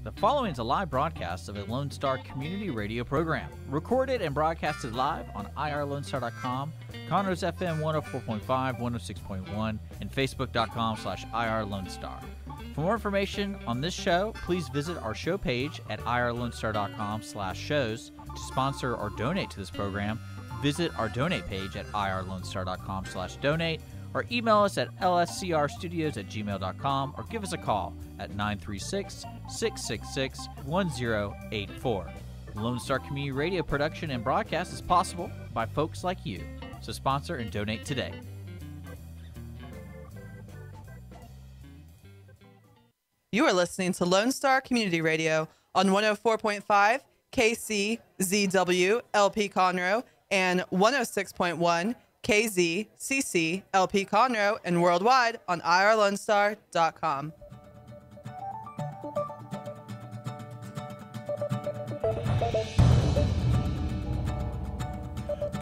The following is a live broadcast of a Lone Star community radio program, recorded and broadcasted live on irlonestar.com, Conroe's FM 104.5, 106.1, and facebook.com/irlonestar. For more information on this show, please visit our show page at irlonestar.com/shows. To sponsor or donate to this program, visit our donate page at irlonestar.com/donate, or email us at lscrstudios@gmail.com, or give us a call at 936-666-1084. Lone Star Community Radio production and broadcast is possible by folks like you. So sponsor and donate today. You are listening to Lone Star Community Radio on 104.5 KCZW LP Conroe and 106.1 KZCC LP Conroe, and worldwide on irlonestar.com.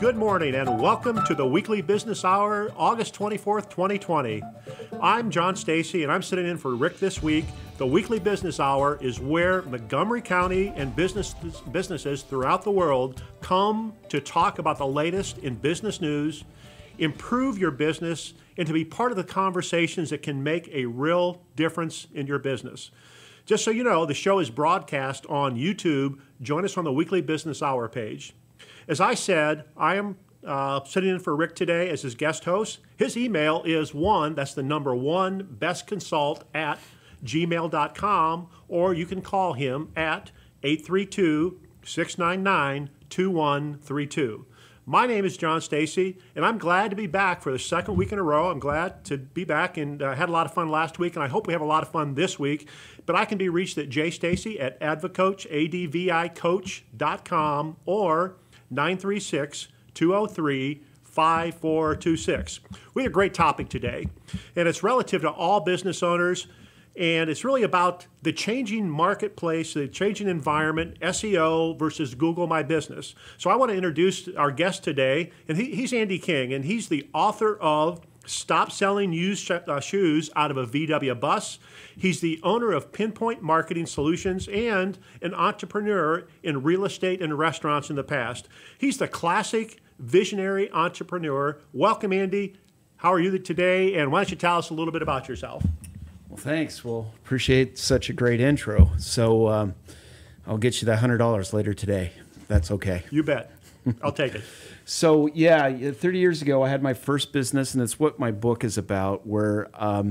Good morning and welcome to the Weekly Business Hour, August 24th, 2020. I'm John Stacy and I'm sitting in for Rick this week. The Weekly Business Hour is where Montgomery County and businesses throughout the world come to talk about the latest in business news, improve your business, and to be part of the conversations that can make a real difference in your business. Just so you know, the show is broadcast on YouTube. Join us on the Weekly Business Hour page. As I said, I am sitting in for Rick today as his guest host. His email is that's the number one, bestconsult@gmail.com, or you can call him at 832-699-2132. My name is John Stacy, and I'm glad to be back for the second week in a row. I'm glad to be back and had a lot of fun last week, and I hope we have a lot of fun this week. But I can be reached at jstacy@advocoach, advicoach.com, or 936-203-5426. We have a great topic today, and it's relative to all business owners, and it's really about the changing marketplace, the changing environment, SEO versus Google My Business. So I want to introduce our guest today, and he's Andy King, and he's the author of Stop Selling Used Shoes Out of a VW Bus. He's the owner of Pinpoint Marketing Solutions and an entrepreneur in real estate and restaurants in the past. He's the classic visionary entrepreneur. Welcome, Andy. How are you today? And why don't you tell us a little bit about yourself? Well, thanks. Well, appreciate such a great intro. So I'll get you that $100 later today. That's okay. You bet. I'll take it. So, yeah, 30 years ago, I had my first business, and it's what my book is about, where, a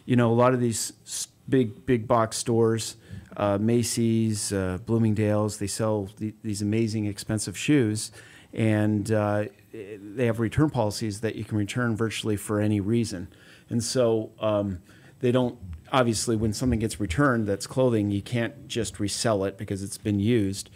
lot of these big box stores, Macy's, Bloomingdale's, they sell these amazing, expensive shoes, and they have return policies that you can return virtually for any reason. And so they don't, obviously, when something gets returned that's clothing, you can't just resell it because it's been used.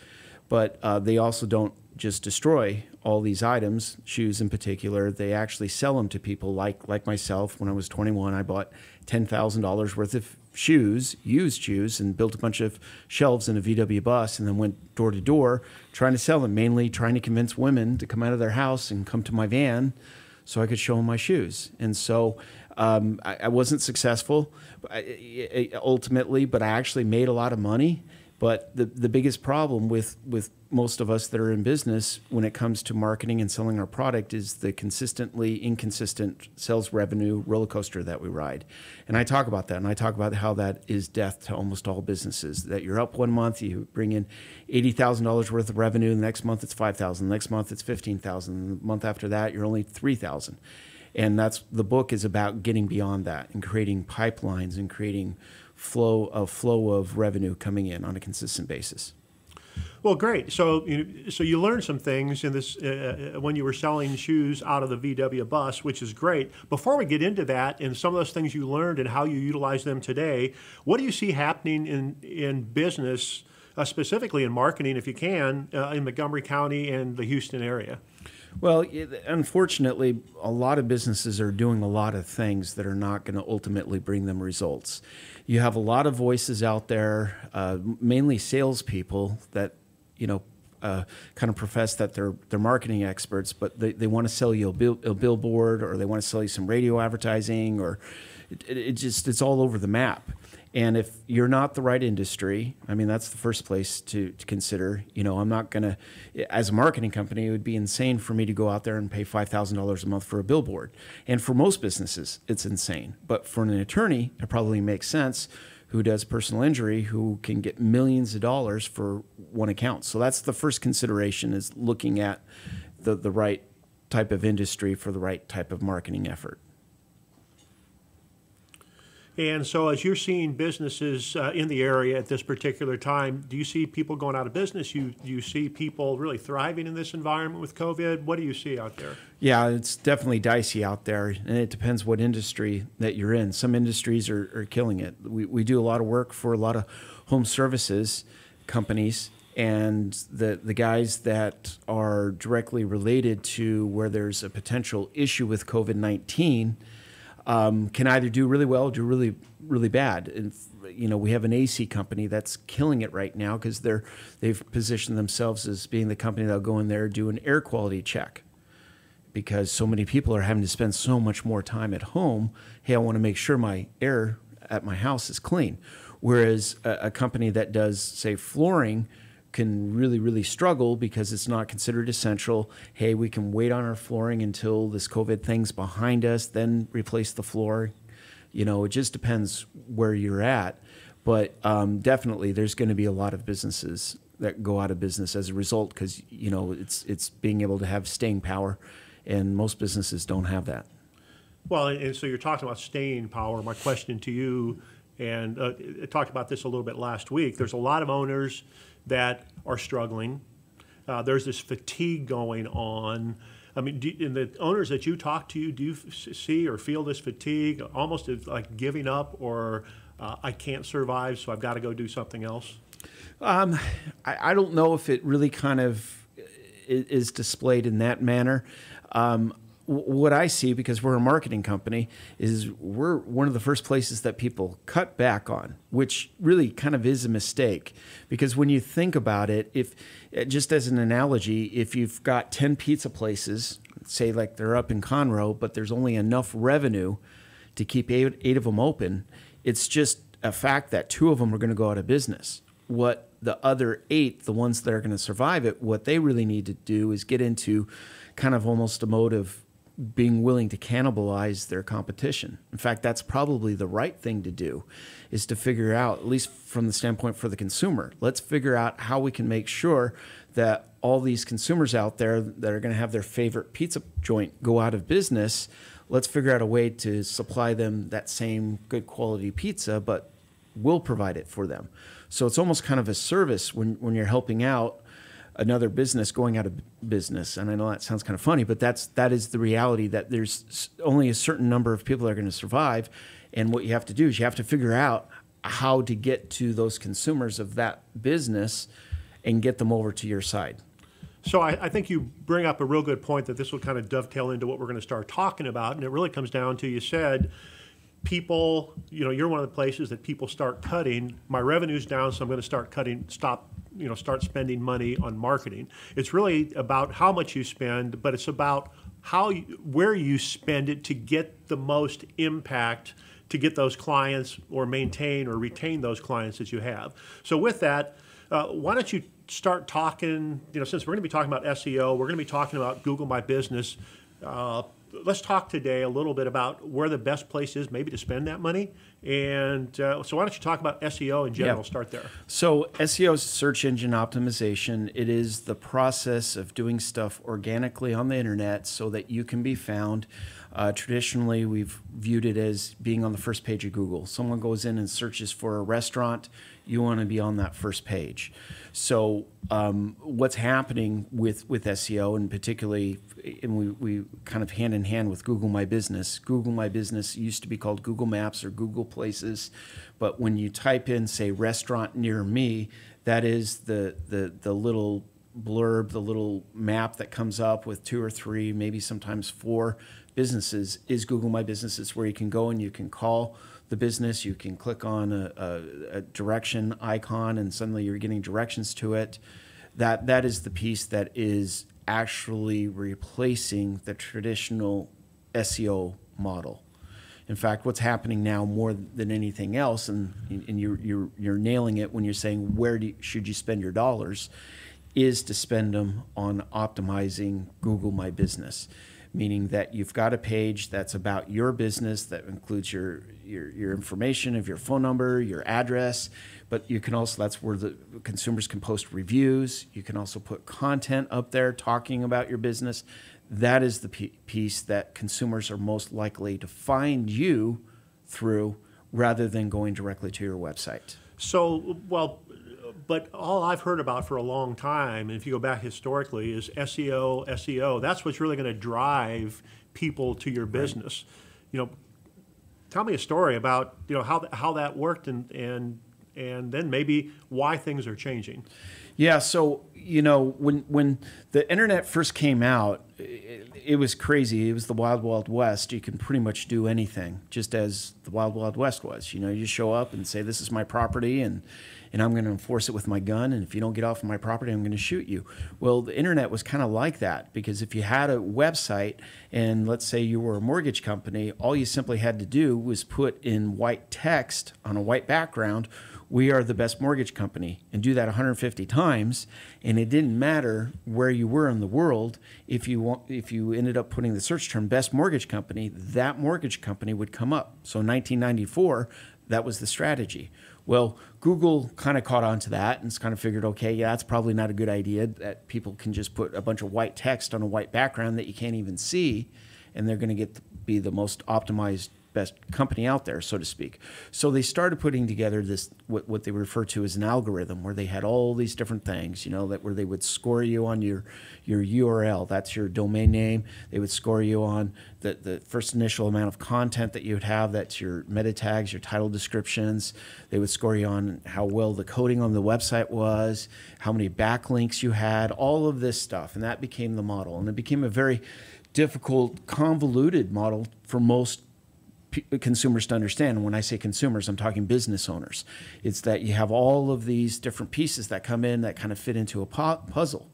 But they also don't just destroy all these items, shoes in particular. They actually sell them to people like myself. When I was 21, I bought $10,000 worth of shoes, used shoes, and built a bunch of shelves in a VW bus, and then went door to door trying to sell them, mainly trying to convince women to come out of their house and come to my van so I could show them my shoes. And so I wasn't successful ultimately, but I actually made a lot of money. But the biggest problem with most of us that are in business when it comes to marketing and selling our product is the consistently inconsistent sales revenue roller coaster that we ride. And I talk about that, and I talk about how that is death to almost all businesses. That you're up one month, you bring in $80,000 worth of revenue, the next month it's $5,000, the next month it's $15,000, the month after that you're only $3,000. And that's the book is about getting beyond that and creating pipelines and creating flow of revenue coming in on a consistent basis. Well, great. So you learned some things in this when you were selling shoes out of the VW bus, which is great. Before we get into that and some of those things you learned and how you utilize them today, what do you see happening in business, specifically in marketing, if you can, in Montgomery County and the Houston area? Well, unfortunately, a lot of businesses are doing a lot of things that are not going to ultimately bring them results. You have a lot of voices out there, mainly salespeople that, kind of profess that they're marketing experts, but they want to sell you a billboard, or they want to sell you some radio advertising, or it's all over the map. And if you're not the right industry, I mean, that's the first place to consider. You know, I'm not going to, as a marketing company, it would be insane for me to go out there and pay $5,000 a month for a billboard. And for most businesses, it's insane. But for an attorney, it probably makes sense, who does personal injury, who can get millions of dollars for one account. So that's the first consideration, is looking at the right type of industry for the right type of marketing effort. And so as you're seeing businesses in the area at this particular time, do you see people going out of business? You see people really thriving in this environment with COVID? What do you see out there? Yeah, it's definitely dicey out there, and it depends what industry that you're in. Some industries are killing it. We do a lot of work for a lot of home services companies, and the guys that are directly related to where there's a potential issue with COVID-19 can either do really well or do really, really bad. And, you know, we have an AC company that's killing it right now because they've positioned themselves as being the company that'll go in there, do an air quality check, because so many people are having to spend so much more time at home. Hey, I want to make sure my air at my house is clean. Whereas a company that does, say, flooring can really, really struggle because it's not considered essential. Hey, we can wait on our flooring until this COVID thing's behind us, then replace the floor. You know, it just depends where you're at. But definitely there's going to be a lot of businesses that go out of business as a result, because, you know, it's being able to have staying power, and most businesses don't have that. Well, and so you're talking about staying power. My question to you, and I talked about this a little bit last week, there's a lot of owners that are struggling. There's this fatigue going on. I mean, in the owners that you talk to, do you see or feel this fatigue, almost as like giving up, or I can't survive, so I've got to go do something else? I don't know if it really kind of is displayed in that manner. What I see, because we're a marketing company, is we're one of the first places that people cut back on, which really kind of is a mistake. Because when you think about it, if just as an analogy, if you've got 10 pizza places, say like they're up in Conroe, but there's only enough revenue to keep eight of them open, it's just a fact that 2 of them are going to go out of business. What the other 8, the ones that are going to survive it, what they really need to do is get into kind of almost a mode of being willing to cannibalize their competition. In fact, that's probably the right thing to do, is to figure out, at least from the standpoint for the consumer, let's figure out how we can make sure that all these consumers out there that are going to have their favorite pizza joint go out of business, let's figure out a way to supply them that same good quality pizza, but we'll provide it for them. So it's almost kind of a service when you're helping out another business going out of business. And I know that sounds kind of funny, but that is the reality, that there's only a certain number of people that are going to survive. And what you have to do is you have to figure out how to get to those consumers of that business and get them over to your side. So I think you bring up a real good point, that this will kind of dovetail into what we're going to start talking about. And it really comes down to, you said, people, you know, you're one of the places that people start cutting. My revenue's down, so I'm going to start start spending money on marketing. It's really about how much you spend, but it's about where you spend it to get the most impact, to get those clients or maintain or retain those clients that you have. So with that, why don't you start talking, since we're going to be talking about SEO, we're going to be talking about Google My Business. Let's talk today a little bit about where the best place is maybe to spend that money. And so why don't you talk about SEO in general? Yeah. Start there. So SEO is search engine optimization. It is the process of doing stuff organically on the internet so that you can be found. Traditionally, we've viewed it as being on the first page of Google. Someone goes in and searches for a restaurant, you want to be on that first page. So what's happening with SEO, and particularly, and we kind of hand in hand with Google My Business. Google My Business used to be called Google Maps or Google Places, but when you type in, say, restaurant near me, that is the little blurb, the little map that comes up with 2 or 3, maybe sometimes 4 businesses is Google My Business. It's where you can go and you can call the business. You can click on a direction icon and suddenly you're getting directions to it. That is the piece that is actually replacing the traditional SEO model. In fact, what's happening now more than anything else, and you're nailing it when you're saying should you spend your dollars, is to spend them on optimizing Google My Business, meaning that you've got a page that's about your business that includes your information of your phone number, your address, but you can also, that's where the consumers can post reviews. You can also put content up there talking about your business. That is the piece that consumers are most likely to find you through rather than going directly to your website. So, well, but all I've heard about for a long time, and if you go back historically, is SEO, SEO. That's what's really going to drive people to your business. Right. Tell me a story about how that worked, and then maybe why things are changing. Yeah, so when the internet first came out, it was crazy. It was the Wild Wild West. You can pretty much do anything, just as the Wild Wild West was. You show up and say, "This is my property," and I'm going to enforce it with my gun. And if you don't get off of my property, I'm going to shoot you. Well, the internet was kind of like that, because if you had a website and let's say you were a mortgage company, all you simply had to do was put in white text on a white background, "We are the best mortgage company," and do that 150 times. And it didn't matter where you were in the world. If you ended up putting the search term "best mortgage company," that mortgage company would come up. So in 1994, that was the strategy. Well, Google kind of caught on to that and kind of figured, okay, yeah, that's probably not a good idea, that people can just put a bunch of white text on a white background that you can't even see, and they're going to be the most optimized, best company out there, so to speak. So they started putting together this, what they refer to as an algorithm, where they had all these different things, where they would score you on your URL, that's your domain name. They would score you on the first initial amount of content that you would have, that's your meta tags, your title descriptions. They would score you on how well the coding on the website was, how many backlinks you had, all of this stuff. And that became the model. And it became a very difficult, convoluted model for most consumers to understand. And when I say consumers, I'm talking business owners. It's that you have all of these different pieces that come in that kind of fit into a puzzle.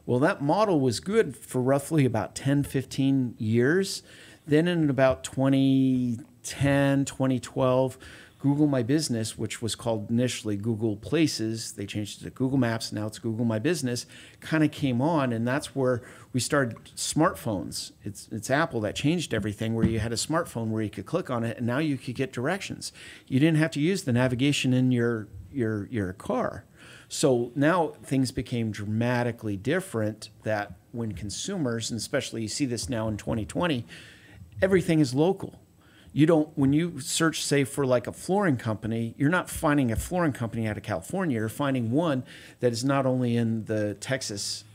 Well, that model was good for roughly about 10, 15 years. Then in about 2010, 2012, Google My Business, which was called initially Google Places, they changed it to Google Maps, now it's Google My Business, kind of came on, and that's where we started smartphones. It's Apple that changed everything, where you had a smartphone where you could click on it, and now you could get directions. You didn't have to use the navigation in your car. So now things became dramatically different, that when consumers, and especially you see this now in 2020, everything is local. When you search, say, for like a flooring company, you're not finding a flooring company out of California. You're finding one that is not only in the Texas,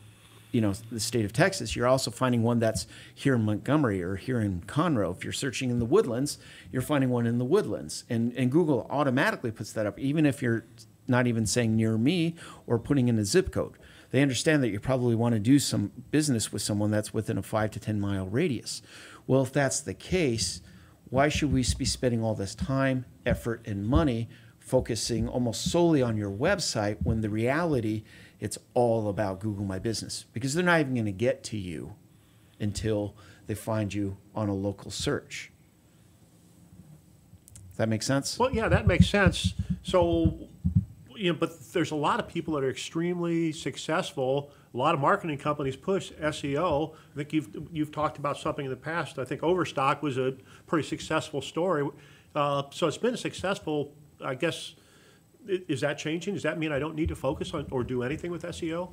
the state of Texas, you're also finding one that's here in Montgomery or here in Conroe. If you're searching in the Woodlands, you're finding one in the Woodlands. And Google automatically puts that up, even if you're not even saying near me or putting in a zip code. They understand that you probably want to do some business with someone that's within a 5 to 10 mile radius. Well, if that's the case, why should we be spending all this time, effort, and money focusing almost solely on your website, when the reality, it's all about Google My Business? Because they're not even going to get to you until they find you on a local search. Does that make sense? Well, yeah, that makes sense. So, but there's a lot of people that are extremely successful. A lot of marketing companies push SEO. I think you've talked about something in the past. I think Overstock was a pretty successful story. So it's been successful. I guess, is that changing? Does that mean I don't need to focus on or do anything with SEO?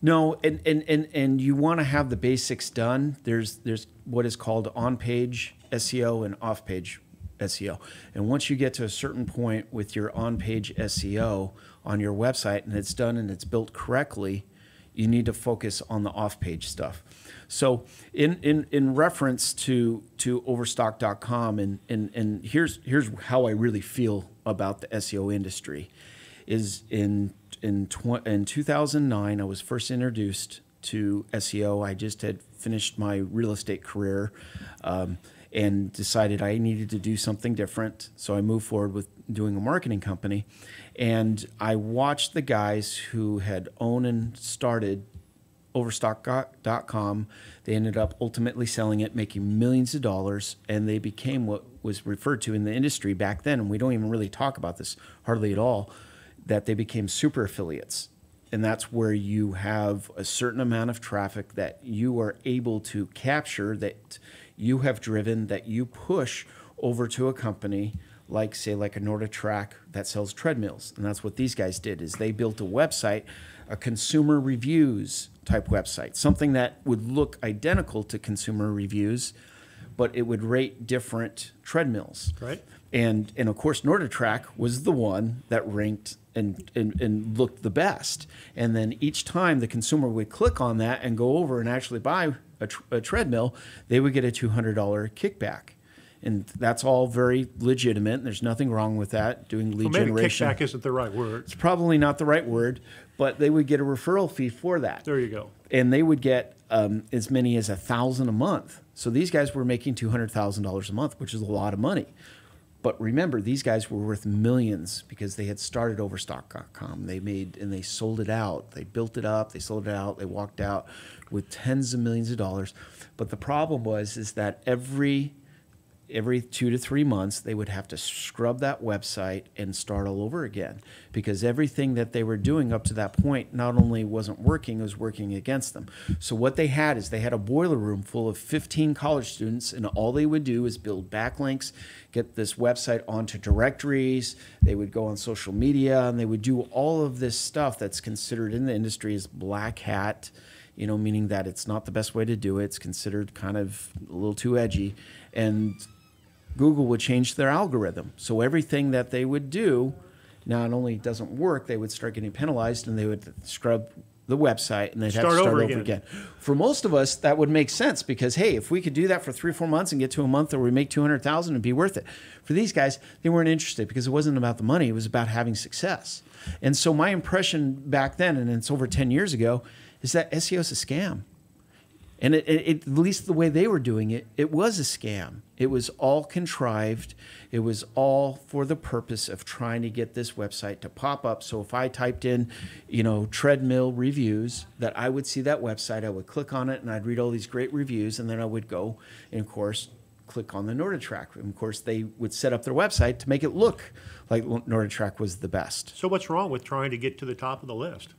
No, and you want to have the basics done. There's what is called on-page SEO and off-page SEO. And once you get to a certain point with your on-page SEO on your website, and it's done and it's built correctly, you need to focus on the off-page stuff. So in reference to Overstock.com, and here's how I really feel about the SEO industry, is in 2009, I was first introduced to SEO. I just had finished my real estate career, and decided I needed to do something different. So I moved forward with doing a marketing company. And I watched the guys who had owned and started Overstock.com. They ended up ultimately selling it, making millions of dollars, and they became what was referred to in the industry back then, and we don't even really talk about this hardly at all, that they became super affiliates. And that's where you have a certain amount of traffic that you are able to capture, that you have driven, that you push over to a company like, say, like a NordicTrack that sells treadmills. And that's what these guys did, is they built a website, a consumer reviews type website, something that would look identical to consumer reviews, but it would rate different treadmills. Right. And of course, NordicTrack was the one that ranked and looked the best. And then each time the consumer would click on that and go over and actually buy a treadmill, they would get a $200 kickback. And that's all very legitimate. And there's nothing wrong with that, doing lead generation. Maybe kickback isn't the right word. It's probably not the right word, but they would get a referral fee for that. There you go. And they would get as many as $1,000 a month. So these guys were making $200,000 a month, which is a lot of money. But remember, these guys were worth millions because they had started Overstock.com. They sold it out. They built it up. They sold it out. They walked out with tens of millions of dollars. But the problem is that every 2 to 3 months, they would have to scrub that website and start all over again, because everything that they were doing up to that point not only wasn't working, it was working against them. So what they had is they had a boiler room full of 15 college students, and all they would do is build backlinks, get this website onto directories. They would go on social media, and they would do all of this stuff that's considered in the industry as black hat, meaning that it's not the best way to do it. It's considered kind of a little too edgy. And Google would change their algorithm. So everything that they would do not only doesn't work, they would start getting penalized, and they would scrub the website, and they'd have to start over again. For most of us, that would make sense, because, hey, if we could do that for 3 or 4 months and get to a month where we make $200,000, it'd be worth it. For these guys, they weren't interested, because it wasn't about the money. It was about having success. And so my impression back then, and it's over 10 years ago, is that SEO is a scam. And at least the way they were doing it, it was a scam. It was all contrived. It was all for the purpose of trying to get this website to pop up. So if I typed in, treadmill reviews, that I would see that website, I would click on it, and I'd read all these great reviews, and then I would go and, of course, click on the NordicTrack. And of course, they would set up their website to make it look like NordicTrack was the best. So what's wrong with trying to get to the top of the list?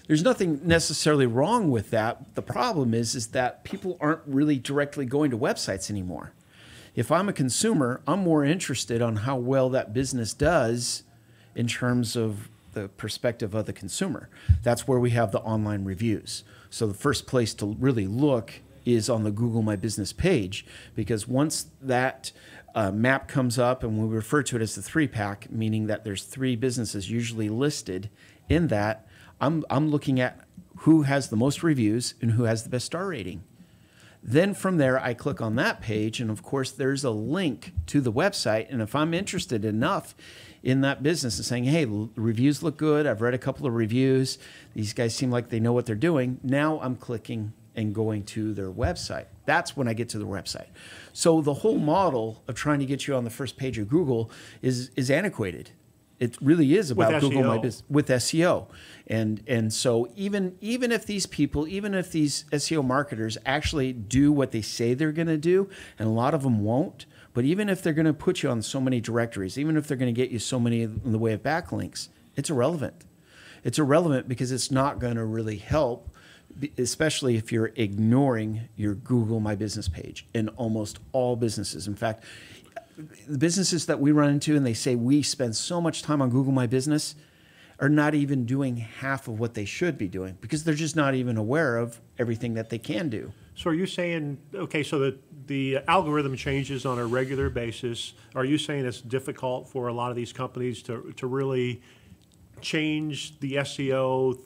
There's nothing necessarily wrong with that. The problem is that people aren't really directly going to websites anymore. If I'm a consumer, I'm more interested on how well that business does in terms of the perspective of the consumer. That's where we have the online reviews. So the first place to really look is on the Google My Business page, because once that map comes up, and we refer to it as the 3-pack, meaning that there's 3 businesses usually listed in that, I'm looking at who has the most reviews and who has the best star rating. Then from there, I click on that page, and of course, there's a link to the website. And if I'm interested enough in that business and saying, hey, reviews look good, I've read a couple of reviews, these guys seem like they know what they're doing, now I'm clicking and going to their website. That's when I get to the website. So the whole model of trying to get you on the first page of Google is antiquated. It really is about Google My Business with SEO. And so even if these people, even if these SEO marketers actually do what they say they're going to do, and a lot of them won't, but even if they're going to put you on so many directories, even if they're going to get you so many in the way of backlinks, it's irrelevant. It's irrelevant because it's not going to really help, especially if you're ignoring your Google My Business page in almost all businesses. In fact, the businesses that we run into and they say we spend so much time on Google My Business are not even doing half of what they should be doing, because they're just not even aware of everything that they can do. So are you saying, okay, so the algorithm changes on a regular basis. Are you saying it's difficult for a lot of these companies to really change the SEO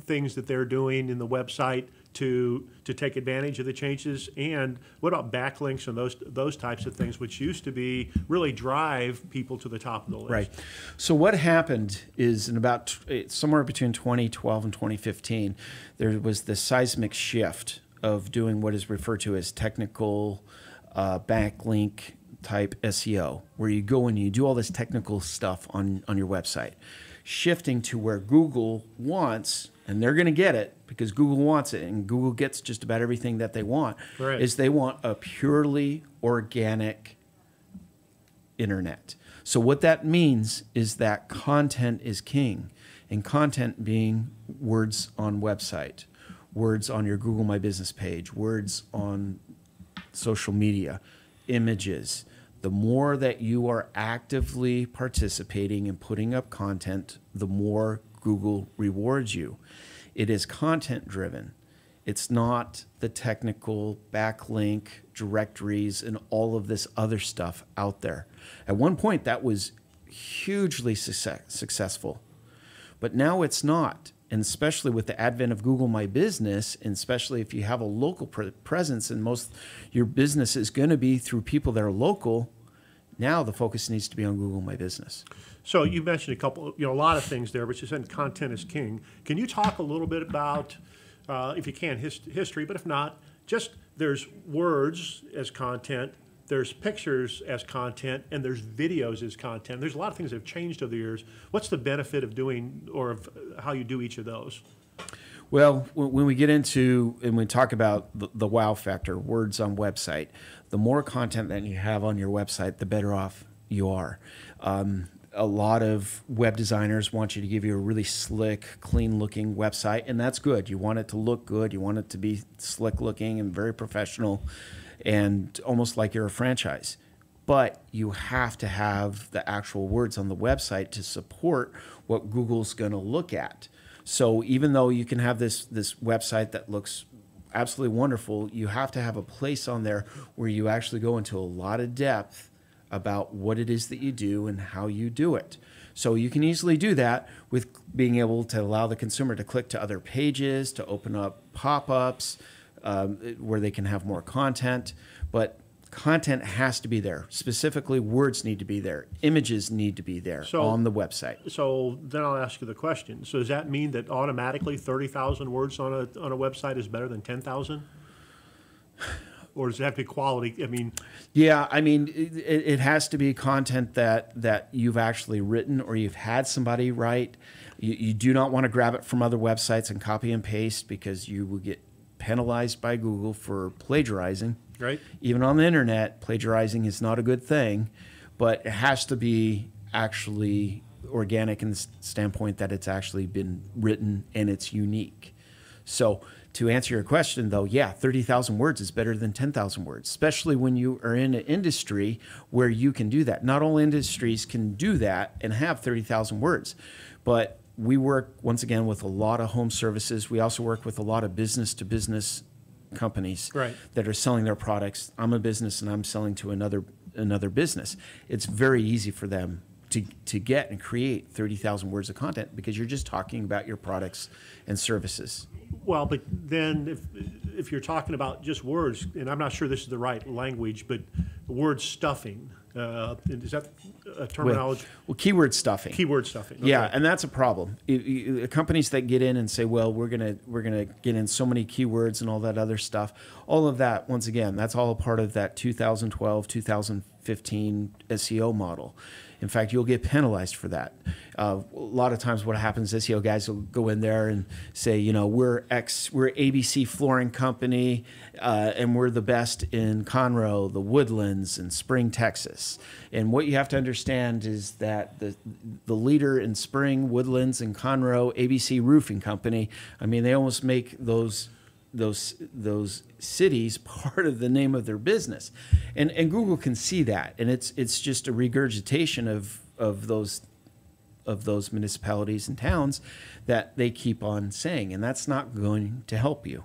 things that they're doing in the website to take advantage of the changes? And what about backlinks and those types of things, which used to be really drive people to the top of the list? Right. So what happened is in about somewhere between 2012 and 2015, there was this seismic shift of doing what is referred to as technical backlink type SEO, where you go and you do all this technical stuff on your website. shifting to where Google wants, and they're going to get it because Google wants it, and Google gets just about everything that they want, Right. is they want a purely organic internet. So what that means is that content is king, and content being words on website, words on your Google My Business page, words on social media, images. The more that you are actively participating and putting up content, the more Google rewards you. It is content driven. It's not the technical backlink directories and all of this other stuff out there. At one point, that was hugely successful, but now it's not. And especially with the advent of Google My Business, and especially if you have a local presence, and most your business is going to be through people that are local, now the focus needs to be on Google My Business. So you mentioned a lot of things there, but you said content is king. Can you talk a little bit about, if you can, history, but if not, just there's words as content, there's pictures as content, and there's videos as content. There's a lot of things that have changed over the years. What's the benefit of doing, or of how you do each of those? Well, when we get into and we talk about the wow factor, words on website, the more content that you have on your website, the better off you are. A lot of web designers want you to give you a really slick, clean-looking website, and that's good. You want it to look good. You want it to be slick-looking and very professional, and almost like you're a franchise. But you have to have the actual words on the website to support what Google's going to look at. So even though you can have this website that looks absolutely wonderful, you have to have a place on there where you actually go into a lot of depth about what it is that you do and how you do it. So you can easily do that with being able to allow the consumer to click to other pages, to open up pop-ups where they can have more content. But content has to be there. Specifically, words need to be there. Images need to be there on the website. So then I'll ask you the question. So does that mean that automatically 30,000 words on a website is better than 10,000? Or does it have to be quality? I mean, yeah, I mean, it has to be content that you've actually written or you've had somebody write. You do not want to grab it from other websites and copy and paste, because you will get penalized by Google for plagiarizing. right? Even on the internet, plagiarizing is not a good thing, but it has to be actually organic in the standpoint that it's actually been written and it's unique. So to answer your question, though, yeah, 30,000 words is better than 10,000 words, especially when you are in an industry where you can do that. Not all industries can do that and have 30,000 words, but we work, once again, with a lot of home services. We also work with a lot of business-to-business companies that are selling their products. I'm a business and I'm selling to another business. It's very easy for them to get and create 30,000 words of content because you're just talking about your products and services. Well, but then if you're talking about just words, and I'm not sure this is the right language, but word stuffing, is that a terminology? Well, keyword stuffing. Keyword stuffing. Okay. Yeah, and that's a problem. Companies that get in and say, well, we're gonna get in so many keywords and all that other stuff, all of that, once again, that's all a part of that 2012, 2015 SEO model. In fact, you'll get penalized for that. A lot of times what happens, SEO guys will go in there and say, you know, we're ABC flooring company, and we're the best in Conroe, the Woodlands, and Spring, Texas. And what you have to understand is that the leader in Spring, Woodlands, and Conroe, ABC Roofing Company, I mean, they almost make those cities part of the name of their business, and Google can see that, and it's just a regurgitation of those municipalities and towns that they keep on saying, and that's not going to help you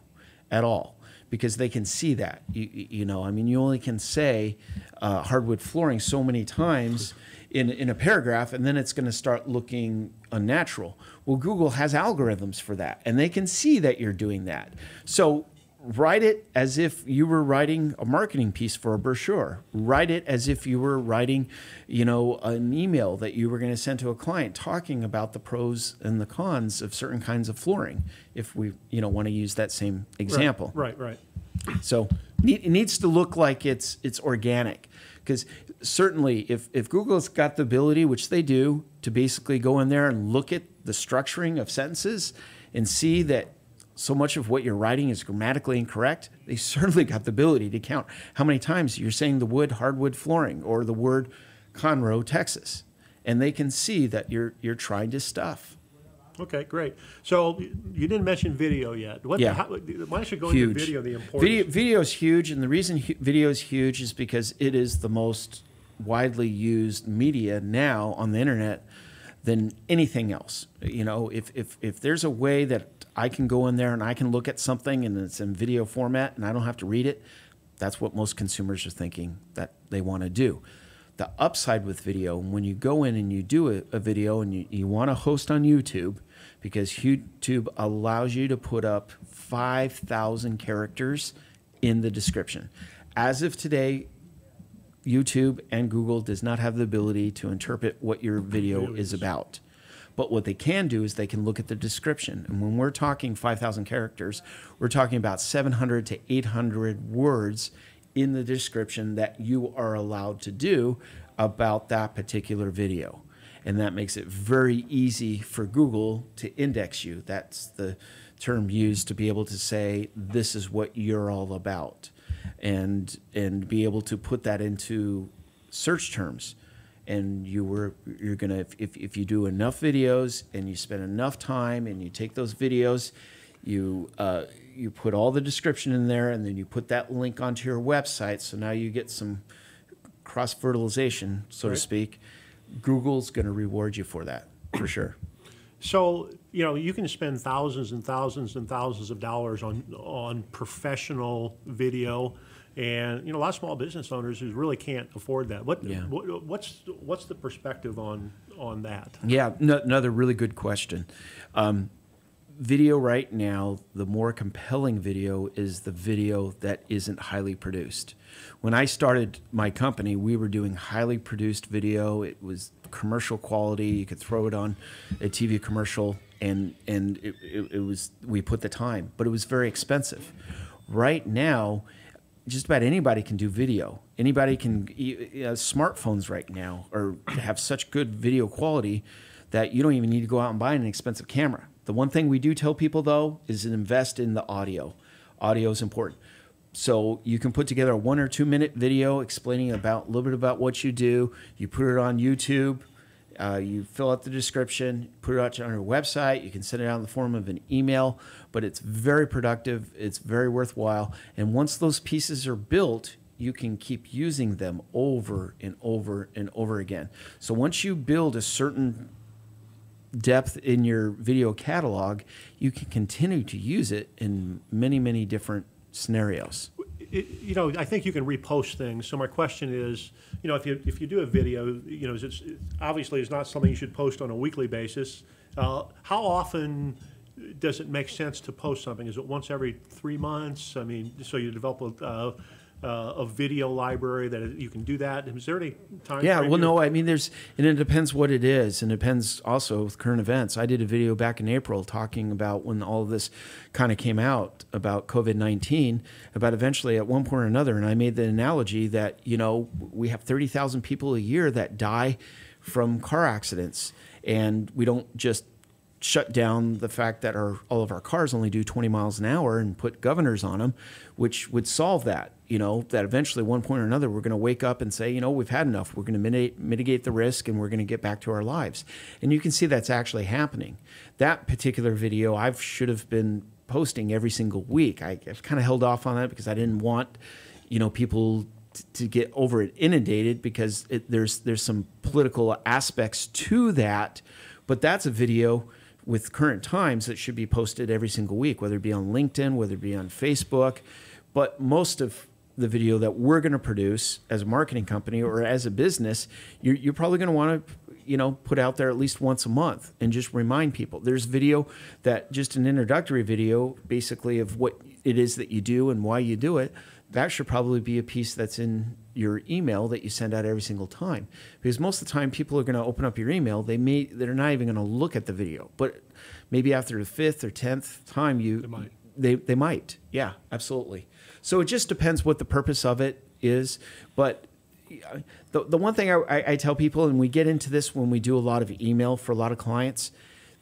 at all because they can see that. You know, I mean, you only can say hardwood flooring so many times in a paragraph, and then it's going to start looking unnatural. Well, Google has algorithms for that, and they can see that you're doing that. So write it as if you were writing a marketing piece for a brochure. Write it as if you were writing, you know, an email that you were going to send to a client talking about the pros and the cons of certain kinds of flooring, if we, you know, want to use that same example. Right. So it needs to look like it's organic, because certainly, if Google's got the ability, which they do, to basically go in there and look at the structuring of sentences and see that so much of what you're writing is grammatically incorrect, they certainly got the ability to count how many times you're saying the wood hardwood flooring or the word Conroe, Texas. And they can see that you're trying to stuff. Okay, great. So you didn't mention video yet. Why should go Huge. into video, the importance? Video is huge, and the reason video is huge is because it is the most widely used media now on the internet than anything else. You know, if there's a way that I can go in there and I can look at something and it's in video format and I don't have to read it, that's what most consumers are thinking that they want to do. The upside with video, when you go in and you do a video and you want to host on YouTube, because YouTube allows you to put up 5,000 characters in the description. As of today, YouTube and Google does not have the ability to interpret what your video is about. But what they can do is they can look at the description. And when we're talking 5,000 characters, we're talking about 700 to 800 words in the description that you are allowed to do about that particular video. And that makes it very easy for Google to index you. That's the term used to be able to say, this is what you're all about. And be able to put that into search terms. And you're gonna, if you do enough videos and you spend enough time and you take those videos, you put all the description in there, and then you put that link onto your website. So now you get some cross-fertilization, so to speak. Google's going to reward you for that, for sure. So, you know, you can spend thousands and thousands and thousands of dollars on professional video, and, you know, a lot of small business owners who really can't afford that. What's the perspective on that? Yeah, another really good question. Video right now, the more compelling video is the video that isn't highly produced. When I started my company, we were doing highly produced video. It was commercial quality. You could throw it on a TV commercial, and it was, we put the time, but it was very expensive. Right now, just about anybody can do video. Anybody can, smartphones right now have such good video quality that you don't even need to go out and buy an expensive camera. The one thing we do tell people, though, is to invest in the audio. Audio is important. So you can put together a 1 or 2 minute video explaining a little bit about what you do. You put it on YouTube. You fill out the description, put it out on your website. You can send it out in the form of an email, but it's very productive. It's very worthwhile. And once those pieces are built, you can keep using them over and over and over again. So once you build a certain depth in your video catalog, you can continue to use it in many, many different scenarios. I think you can repost things. So my question is, if you do a video, obviously it's not something you should post on a weekly basis. How often does it make sense to post something? Is it once every 3 months? I mean, so you develop a video library that you can do that. Is there any time? Yeah, well, no, I mean, and it depends what it is, and it depends also with current events. I did a video back in April talking about when all of this kind of came out about COVID-19, about eventually at one point or another, and I made the analogy that, we have 30,000 people a year that die from car accidents, and we don't just shut down the fact that all of our cars only do 20 miles an hour and put governors on them, which would solve that. That eventually at one point or another, we're going to wake up and say, we've had enough. We're going to mitigate the risk, and we're going to get back to our lives. And you can see that's actually happening. That particular video, I should have been posting every single week. I've kind of held off on that because I didn't want, people to get over it inundated, because there's some political aspects to that. But that's a video with current times that should be posted every single week, whether it be on LinkedIn, whether it be on Facebook. But most of the video that we're going to produce as a marketing company or as a business, you're probably going to want to, put out there at least once a month and just remind people. There's video that just an introductory video, basically of what it is that you do and why you do it. That should probably be a piece that's in your email that you send out every single time. Because most of the time people are going to open up your email, they're not even going to look at the video. But maybe after the 5th or 10th time they might. Yeah, absolutely. So it just depends what the purpose of it is. But the one thing I tell people, and we get into this when we do a lot of email for a lot of clients,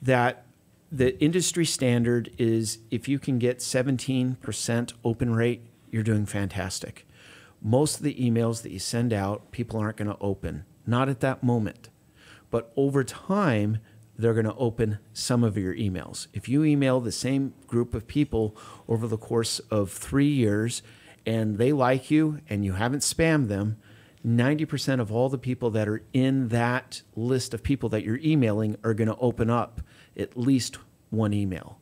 that the industry standard is if you can get 17% open rate, you're doing fantastic. Most of the emails that you send out, people aren't going to open, not at that moment. But over time, they're going to open some of your emails. If you email the same group of people over the course of 3 years and they like you and you haven't spammed them, 90% of all the people that are in that list of people that you're emailing are going to open up at least one email.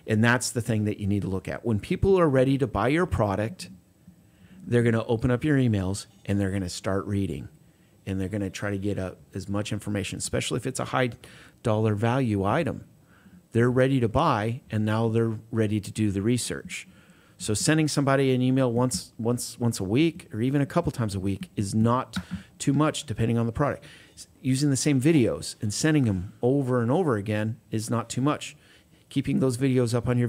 And that's the thing that you need to look at. When people are ready to buy your product, they're going to open up your emails and they're going to start reading. And they're going to try to get as much information, especially if it's a high dollar value item. They're ready to buy, and now they're ready to do the research. So sending somebody an email once a week or even a couple times a week is not too much, depending on the product. Using the same videos and sending them over and over again is not too much. Keeping those videos up on your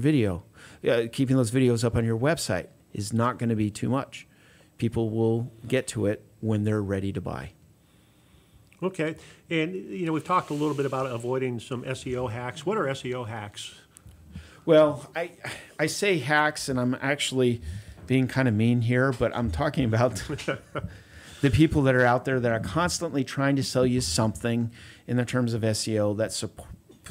keeping those videos up on your website is not going to be too much. People will get to it when they're ready to buy. Okay. And, we've talked a little bit about avoiding some SEO hacks. What are SEO hacks? Well, I say hacks, and I'm actually being kind of mean here, but I'm talking about the people that are out there that are constantly trying to sell you something in the terms of SEO that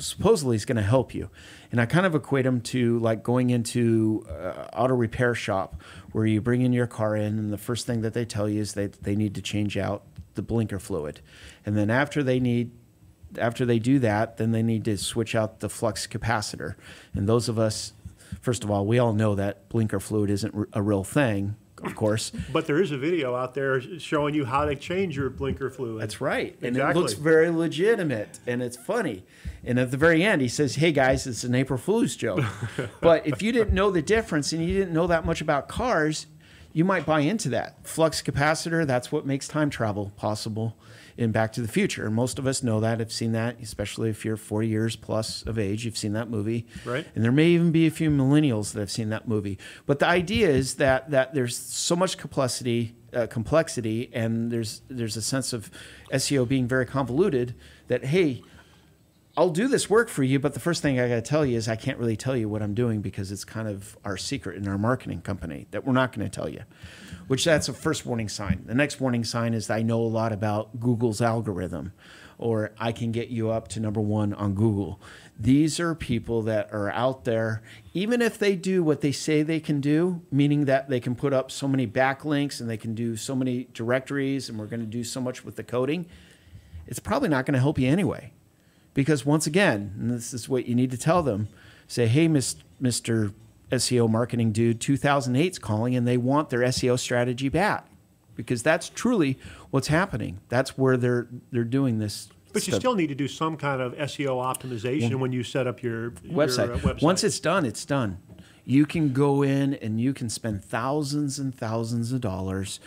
supposedly is going to help you. And I kind of equate them to like going into auto repair shop where you bring in your car in, and the first thing that they tell you is they need to change out the blinker fluid. And then after they do that, then they need to switch out the flux capacitor. And those of us, first of all, we all know that blinker fluid isn't a real thing, of course. But there is a video out there showing you how to change your blinker fluid. That's right. And exactly. It looks very legitimate, and it's funny. And at the very end, he says, hey, guys, it's an April Fool's joke. But if you didn't know the difference and you didn't know that much about cars, you might buy into that. Flux capacitor, that's what makes time travel possible in Back to the Future. And most of us know that, have seen that, especially if you're 40 years plus of age, you've seen that movie. Right. And there may even be a few millennials that have seen that movie. But the idea is that there's so much complexity, and there's a sense of SEO being very convoluted that, hey, I'll do this work for you, but the first thing I got to tell you is I can't really tell you what I'm doing because it's kind of our secret in our marketing company that we're not going to tell you, which that's a first warning sign. The next warning sign is I know a lot about Google's algorithm, or I can get you up to #1 on Google. These are people that are out there, even if they do what they say they can do, meaning that they can put up so many backlinks and they can do so many directories and we're going to do so much with the coding, it's probably not going to help you anyway. Because once again, and this is what you need to tell them, say, hey, Mr. SEO marketing dude, 2008's calling and they want their SEO strategy back. Because that's truly what's happening. That's where they're doing this. But you still need to do some kind of SEO optimization when you set up your website. Once it's done, it's done. You can go in and you can spend thousands and thousands of dollars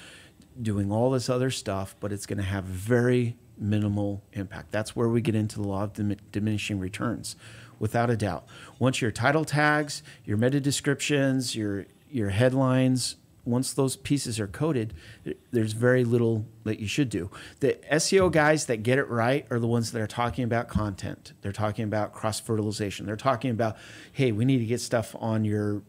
doing all this other stuff, but it's going to have very minimal impact. That's where we get into the law of diminishing returns, without a doubt. Once your title tags, your meta descriptions, your headlines, once those pieces are coded, there's very little that you should do. The SEO guys that get it right are the ones that are talking about content. They're talking about cross-fertilization. They're talking about, hey, we need to get stuff on your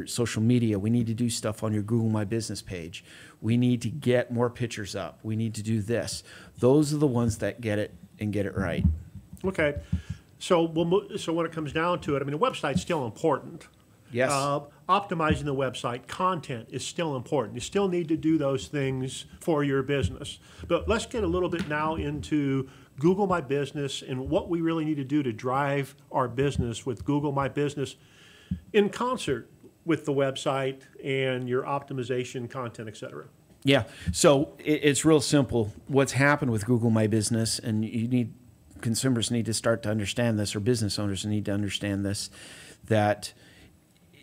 social media. We need to do stuff on your Google My Business page. We need to get more pictures up. We need to do this. Those are the ones that get it and get it right. Okay. So when it comes down to it, I mean, the website's still important. Yes. Optimizing the website content is still important. You still need to do those things for your business. But let's get a little bit now into Google My Business and what we really need to do to drive our business with Google My Business in concert with the website and your optimization, content, et cetera. Yeah. So it's real simple. What's happened with Google My Business, and consumers need to start to understand this, or business owners need to understand this, that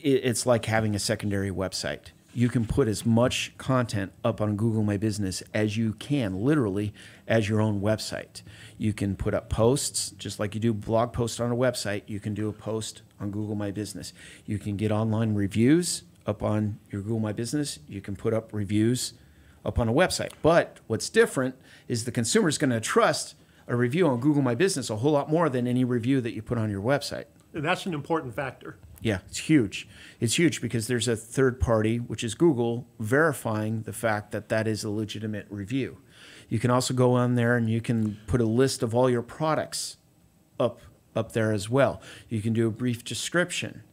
it's like having a secondary website. You can put as much content up on Google My Business as you can, literally, as your own website. You can put up posts, just like you do blog posts on a website, you can do a post on Google My Business. You can get online reviews up on your Google My Business. You can put up reviews up on a website. But what's different is the consumer is going to trust a review on Google My Business a whole lot more than any review that you put on your website. And that's an important factor. Yeah, it's huge. It's huge because there's a third party, which is Google, verifying the fact that that is a legitimate review. You can also go on there and you can put a list of all your products up there as well. You can do a brief description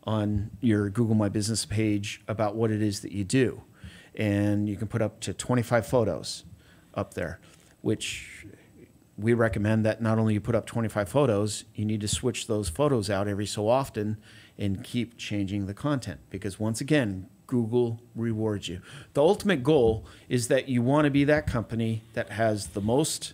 on your Google My Business page about what it is that you do. And you can put up to 25 photos up there, which we recommend that not only you put up 25 photos, you need to switch those photos out every so often and keep changing the content, because once again, Google rewards you. The ultimate goal is that you want to be that company that has the most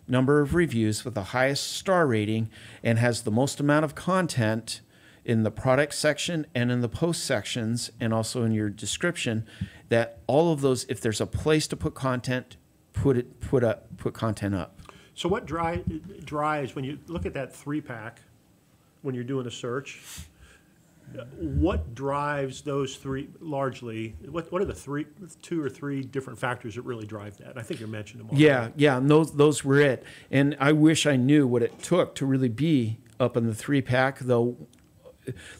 number of reviews with the highest star rating and has the most amount of content in the product section and in the post sections and also in your description, that all of those, if there's a place to put content, put content up. So what drives, when you look at that 3-pack, when you're doing a search, what drives those three largely? What are the 2 or 3 different factors that really drive that? I think you mentioned them all. Yeah, and those were it. And I wish I knew what it took to really be up in the 3-pack, though.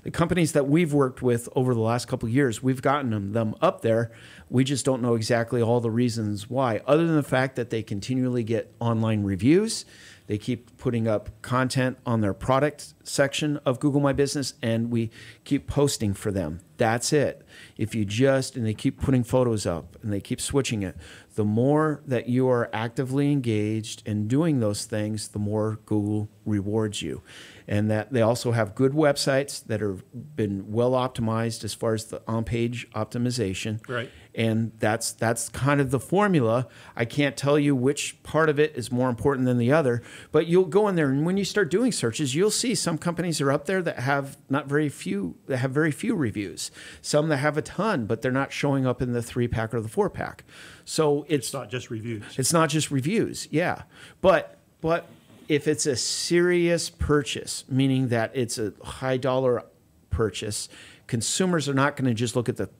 The companies that we've worked with over the last couple of years, we've gotten them up there. We just don't know exactly all the reasons why, other than the fact that they continually get online reviews. They keep putting up content on their product section of Google My Business, and we keep posting for them. That's it. If you and they keep putting photos up, and they keep switching it, the more that you are actively engaged in doing those things, the more Google rewards you. And that they also have good websites that have been well optimized as far as the on-page optimization. Right. And that's kind of the formula. I can't tell you which part of it is more important than the other, but you'll go in there, and when you start doing searches, you'll see some companies are up there that have very few reviews. Some that have a ton, but they're not showing up in the 3-pack or the 4-pack. So it's not just reviews. It's not just reviews, yeah. But if it's a serious purchase, meaning that it's a high dollar purchase, consumers are not going to just look at the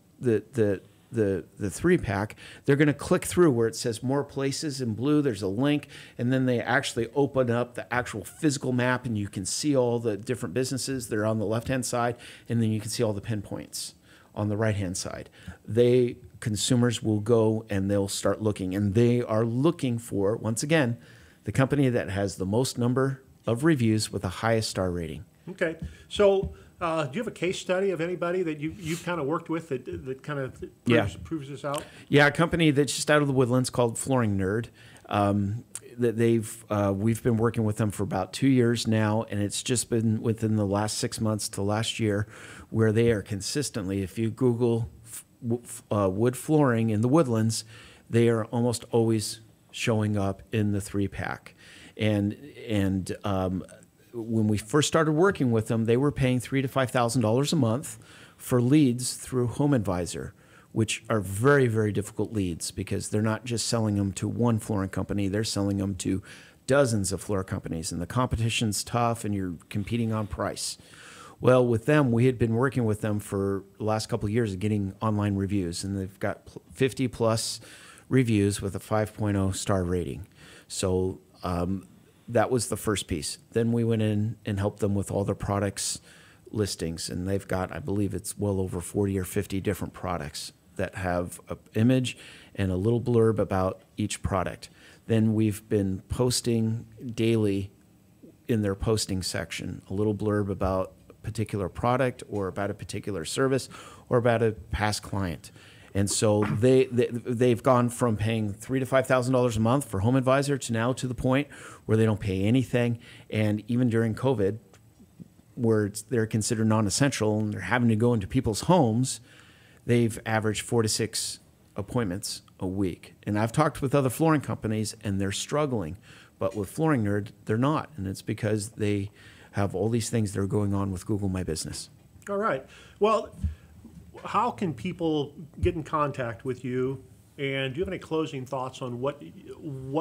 3-pack. They're going to click through where it says more places in blue. There's a link, and then they actually open up the actual physical map, and you can see all the different businesses. They're on the left-hand side, and then you can see all the pinpoints on the right-hand side. Consumers will go and they'll start looking, and they are looking for, once again, the company that has the most number of reviews with the highest star rating. Okay. So do you have a case study of anybody that you've kind of worked with that kind of proves this out? Yeah, a company that's just out of the Woodlands called Flooring Nerd. We've been working with them for about 2 years now, and it's just been within the last 6 months to last year where they are consistently, if you Google wood flooring in the Woodlands, they are almost always showing up in the 3-pack. And when we first started working with them, they were paying $3,000 to $5,000 a month for leads through Home Advisor, which are very, very difficult leads because they're not just selling them to one flooring company, they're selling them to dozens of floor companies, and the competition's tough and you're competing on price. Well, with them, we had been working with them for the last couple of years of getting online reviews, and they've got 50 plus reviews with a 5.0 star rating. So that was the first piece. Then we went in and helped them with all their products listings, and they've got, I believe it's well over 40 or 50 different products that have an image and a little blurb about each product. Then we've been posting daily in their posting section, a little blurb about a particular product or about a particular service or about a past client. And so they've gone from paying $3,000 to $5,000 a month for Home Advisor to now to the point where they don't pay anything. And even during COVID, where they're considered non-essential and they're having to go into people's homes, they've averaged 4 to 6 appointments a week. And I've talked with other flooring companies, and they're struggling. But with Flooring Nerd, they're not. And it's because they have all these things that are going on with Google My Business. All right. Well, how can people get in contact with you And do you have any closing thoughts on what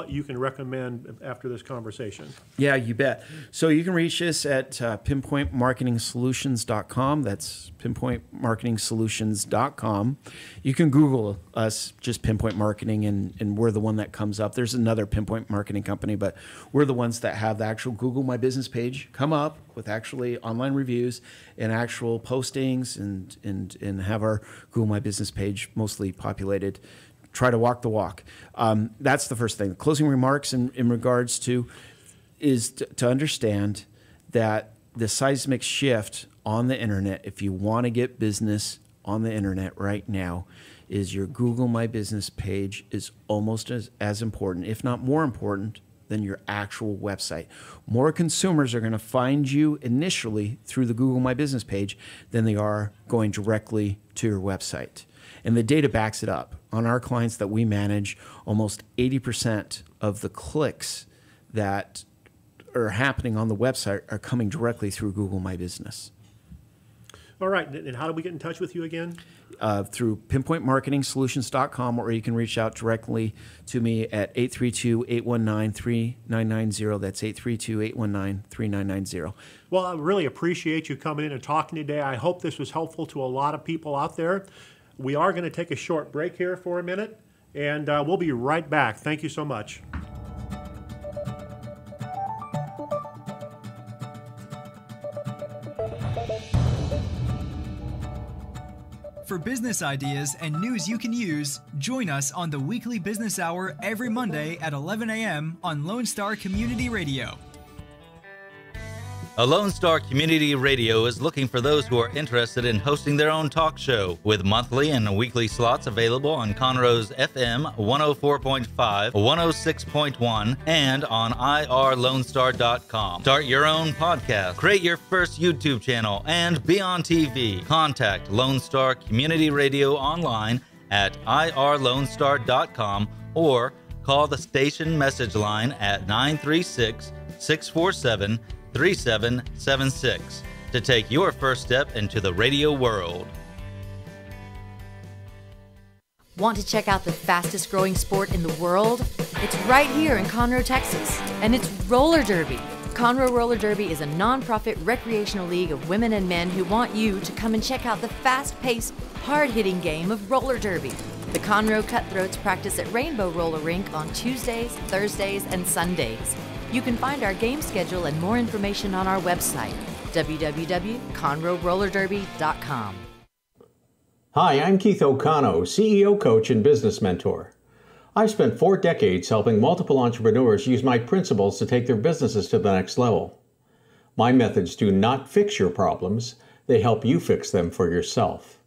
you can recommend after this conversation? Yeah, you bet. So you can reach us at pinpointmarketingsolutions.com. That's pinpointmarketingsolutions.com. You can Google us, just Pinpoint Marketing, and we're the one that comes up. There's another Pinpoint Marketing company, but we're the ones that have the actual Google My Business page come up with actually online reviews and actual postings and have our Google My Business page mostly populated. Try to walk the walk. That's the first thing. The closing remarks in regards to is to understand that the seismic shift on the internet, if you want to get business on the internet right now, is your Google My Business page is almost as important, if not more important, than your actual website. More consumers are going to find you initially through the Google My Business page than they are going directly to your website. And the data backs it up. On our clients that we manage, almost 80% of the clicks that are happening on the website are coming directly through Google My Business. All right. And how do we get in touch with you again? Through pinpointmarketingsolutions.com, or you can reach out directly to me at 832-819-3990. That's 832-819-3990. Well, I really appreciate you coming in and talking today. I hope this was helpful to a lot of people out there. We are going to take a short break here for a minute, and we'll be right back. Thank you so much. For business ideas and news you can use, join us on the Weekly Business Hour every Monday at 11 a.m. on Lone Star Community Radio. A Lone Star Community Radio is looking for those who are interested in hosting their own talk show, with monthly and weekly slots available on Conroe's FM 104.5, 106.1, and on irlonestar.com. Start your own podcast, create your first YouTube channel, and be on TV. Contact Lone Star Community Radio online at irlonestar.com or call the station message line at 936-647-3776 to take your first step into the radio world. Want to check out the fastest growing sport in the world? It's right here in Conroe, Texas, and it's roller derby. Conroe Roller Derby is a non-profit recreational league of women and men who want you to come and check out the fast-paced, hard-hitting game of roller derby. The Conroe Cutthroats practice at Rainbow Roller Rink on Tuesdays, Thursdays, and Sundays. You can find our game schedule and more information on our website, www.conroerollerderby.com. Hi, I'm Keith O'Connell, CEO coach and business mentor. I've spent 4 decades helping multiple entrepreneurs use my principles to take their businesses to the next level. My methods do not fix your problems, they help you fix them for yourself.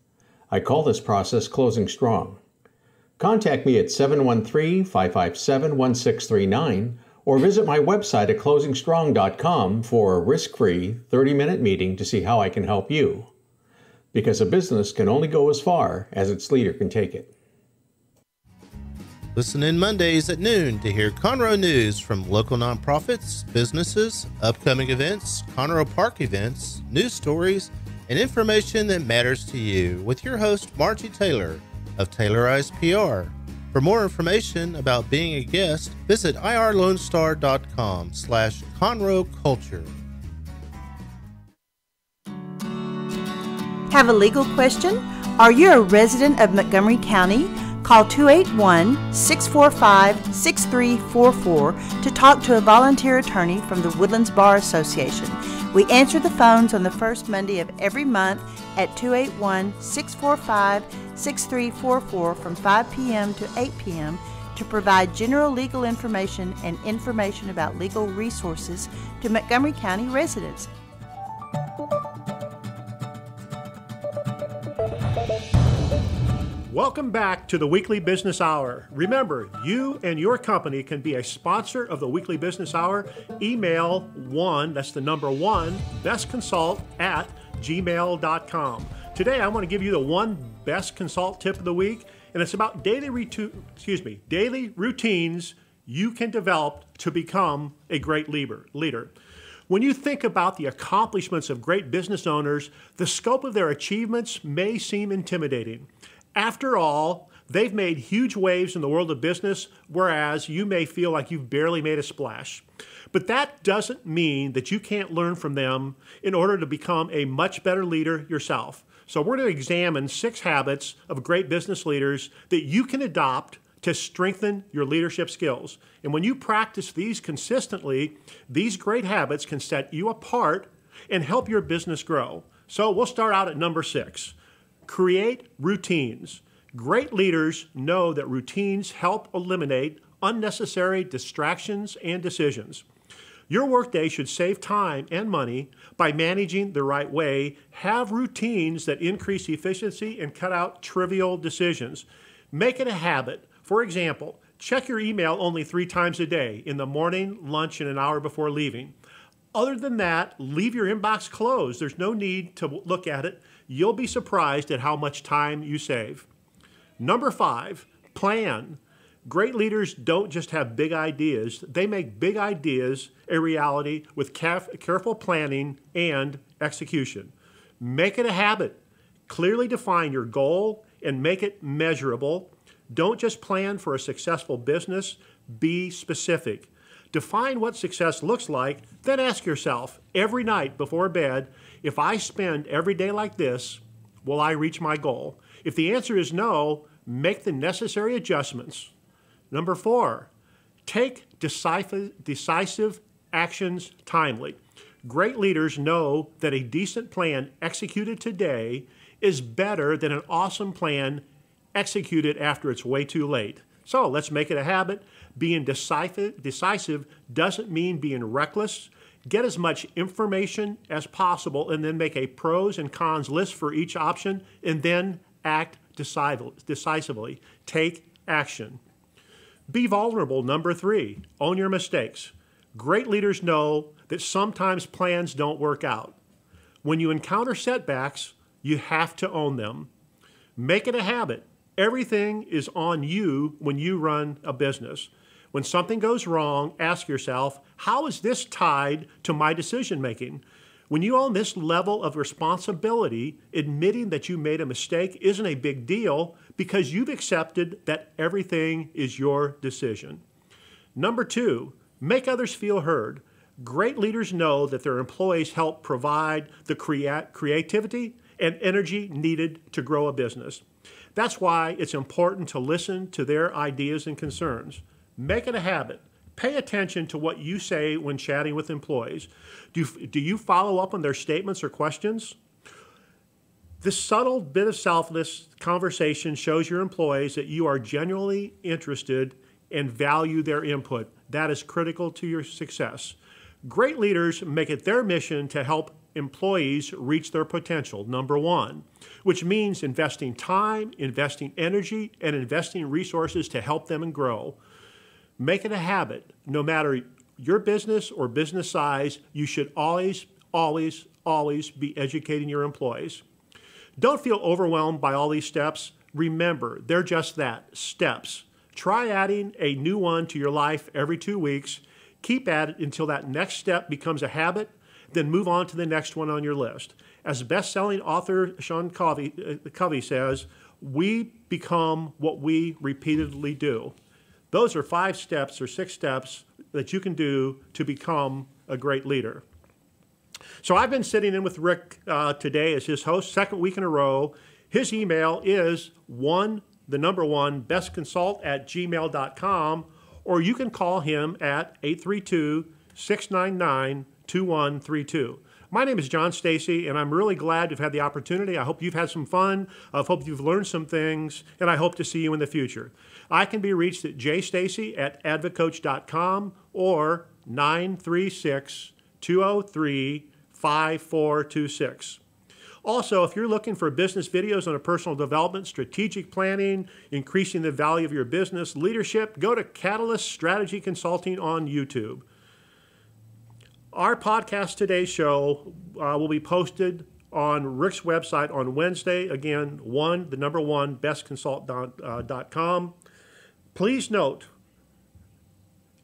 I call this process closing strong. Contact me at 713-557-1639 or visit my website at closingstrong.com for a risk-free 30-minute meeting to see how I can help you. Because a business can only go as far as its leader can take it. Listen in Mondays at noon to hear Conroe news from local nonprofits, businesses, upcoming events, Conroe Park events, news stories, and information that matters to you with your host, Margie Taylor of Taylorized PR. For more information about being a guest, visit irlonestar.com/Conroe Culture. Have a legal question? Are you a resident of Montgomery County? Call 281-645-6344 to talk to a volunteer attorney from the Woodlands Bar Association. We answer the phones on the first Monday of every month at 281-645-6344 from 5 p.m. to 8 p.m. to provide general legal information and information about legal resources to Montgomery County residents. Welcome back to the Weekly Business Hour. Remember, you and your company can be a sponsor of the Weekly Business Hour. Email that's the number 1, bestconsult@gmail.com. Today, I want to give you the one best consult tip of the week, and it's about daily routines you can develop to become a great leader. When you think about the accomplishments of great business owners, the scope of their achievements may seem intimidating. After all, They've made huge waves in the world of business, whereas you may feel like you've barely made a splash. But that doesn't mean that you can't learn from them in order to become a much better leader yourself. So we're going to examine 6 habits of great business leaders that you can adopt to strengthen your leadership skills. And when you practice these consistently, these great habits can set you apart and help your business grow. So we'll start out at number 6. Create routines. Great leaders know that routines help eliminate unnecessary distractions and decisions. Your workday should save time and money by managing the right way. Have routines that increase efficiency and cut out trivial decisions. Make it a habit. For example, check your email only 3 times a day, in the morning, lunch, and an hour before leaving. Other than that, leave your inbox closed. There's no need to look at it. You'll be surprised at how much time you save. Number 5, plan. Great leaders don't just have big ideas. They make big ideas a reality with careful planning and execution. Make it a habit. Clearly define your goal and make it measurable. Don't just plan for a successful business. Be specific. Define what success looks like, then ask yourself every night before bed, if I spend every day like this, will I reach my goal? If the answer is no, make the necessary adjustments. Number 4, take decisive actions timely. Great leaders know that a decent plan executed today is better than an awesome plan executed after it's way too late. So let's make it a habit. Being decisive doesn't mean being reckless. Get as much information as possible and then make a pros and cons list for each option and then act decisively. Take action. Be vulnerable. Number 3, own your mistakes. Great leaders know that sometimes plans don't work out. When you encounter setbacks, you have to own them. Make it a habit. Everything is on you when you run a business. When something goes wrong, ask yourself, how is this tied to my decision making? When you own this level of responsibility, admitting that you made a mistake isn't a big deal because you've accepted that everything is your decision. Number 2, make others feel heard. Great leaders know that their employees help provide the creativity and energy needed to grow a business. That's why it's important to listen to their ideas and concerns. Make it a habit. Pay attention to what you say when chatting with employees. Do you follow up on their statements or questions? This subtle bit of selfless conversation shows your employees that you are genuinely interested and value their input. That is critical to your success. Great leaders make it their mission to help employees reach their potential, number 1, which means investing time, investing energy, and investing resources to help them and grow. Make it a habit. No matter your business or business size, you should always be educating your employees. Don't feel overwhelmed by all these steps. Remember, they're just that, steps. Try adding a new one to your life every 2 weeks. Keep at it until that next step becomes a habit, then move on to the next one on your list. As best-selling author Sean Covey says, we become what we repeatedly do. Those are 5 steps or 6 steps that you can do to become a great leader. So I've been sitting in with Rick today as his host, 2nd week in a row. His email is bestconsult@gmail.com, or you can call him at 832-699-2132. My name is John Stacy, and I'm really glad you've had the opportunity. I hope you've had some fun. I hope you've learned some things, and I hope to see you in the future. I can be reached at jstacy@advocoach.com or 936-203-5426. Also, if you're looking for business videos on a personal development, strategic planning, increasing the value of your business, leadership, go to Catalyst Strategy Consulting on YouTube. Our podcast today's show will be posted on Rick's website on Wednesday. Again, bestconsult.com. Please note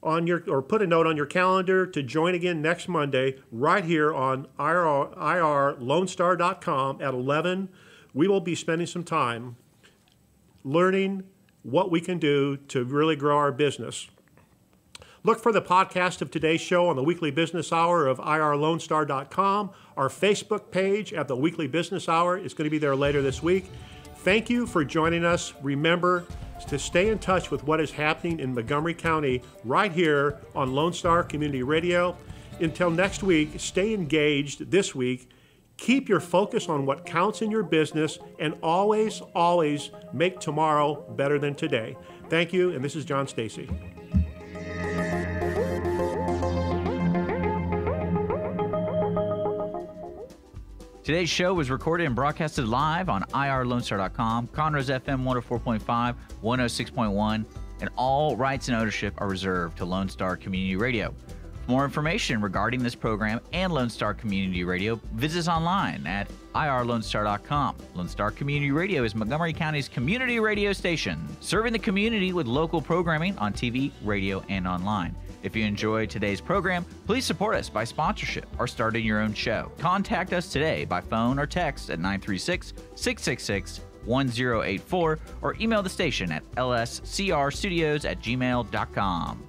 put a note on your calendar to join again next Monday right here on irlonestar.com at 11. We will be spending some time learning what we can do to really grow our business. Look for the podcast of today's show on the Weekly Business Hour of irlonestar.com. Our Facebook page at the Weekly Business Hour is going to be there later this week. Thank you for joining us. Remember to stay in touch with what is happening in Montgomery County right here on Lone Star Community Radio. Until next week, stay engaged this week. Keep your focus on what counts in your business and always, always make tomorrow better than today. Thank you, and this is John Stacy. Today's show was recorded and broadcasted live on irlonestar.com, Conroe's FM 104.5, 106.1, and all rights and ownership are reserved to Lone Star Community Radio. For more information regarding this program and Lone Star Community Radio, visit us online at irlonestar.com. Lone Star Community Radio is Montgomery County's community radio station, serving the community with local programming on TV, radio, and online. If you enjoyed today's program, please support us by sponsorship or starting your own show. Contact us today by phone or text at 936-666-1084 or email the station at lscrstudios@gmail.com.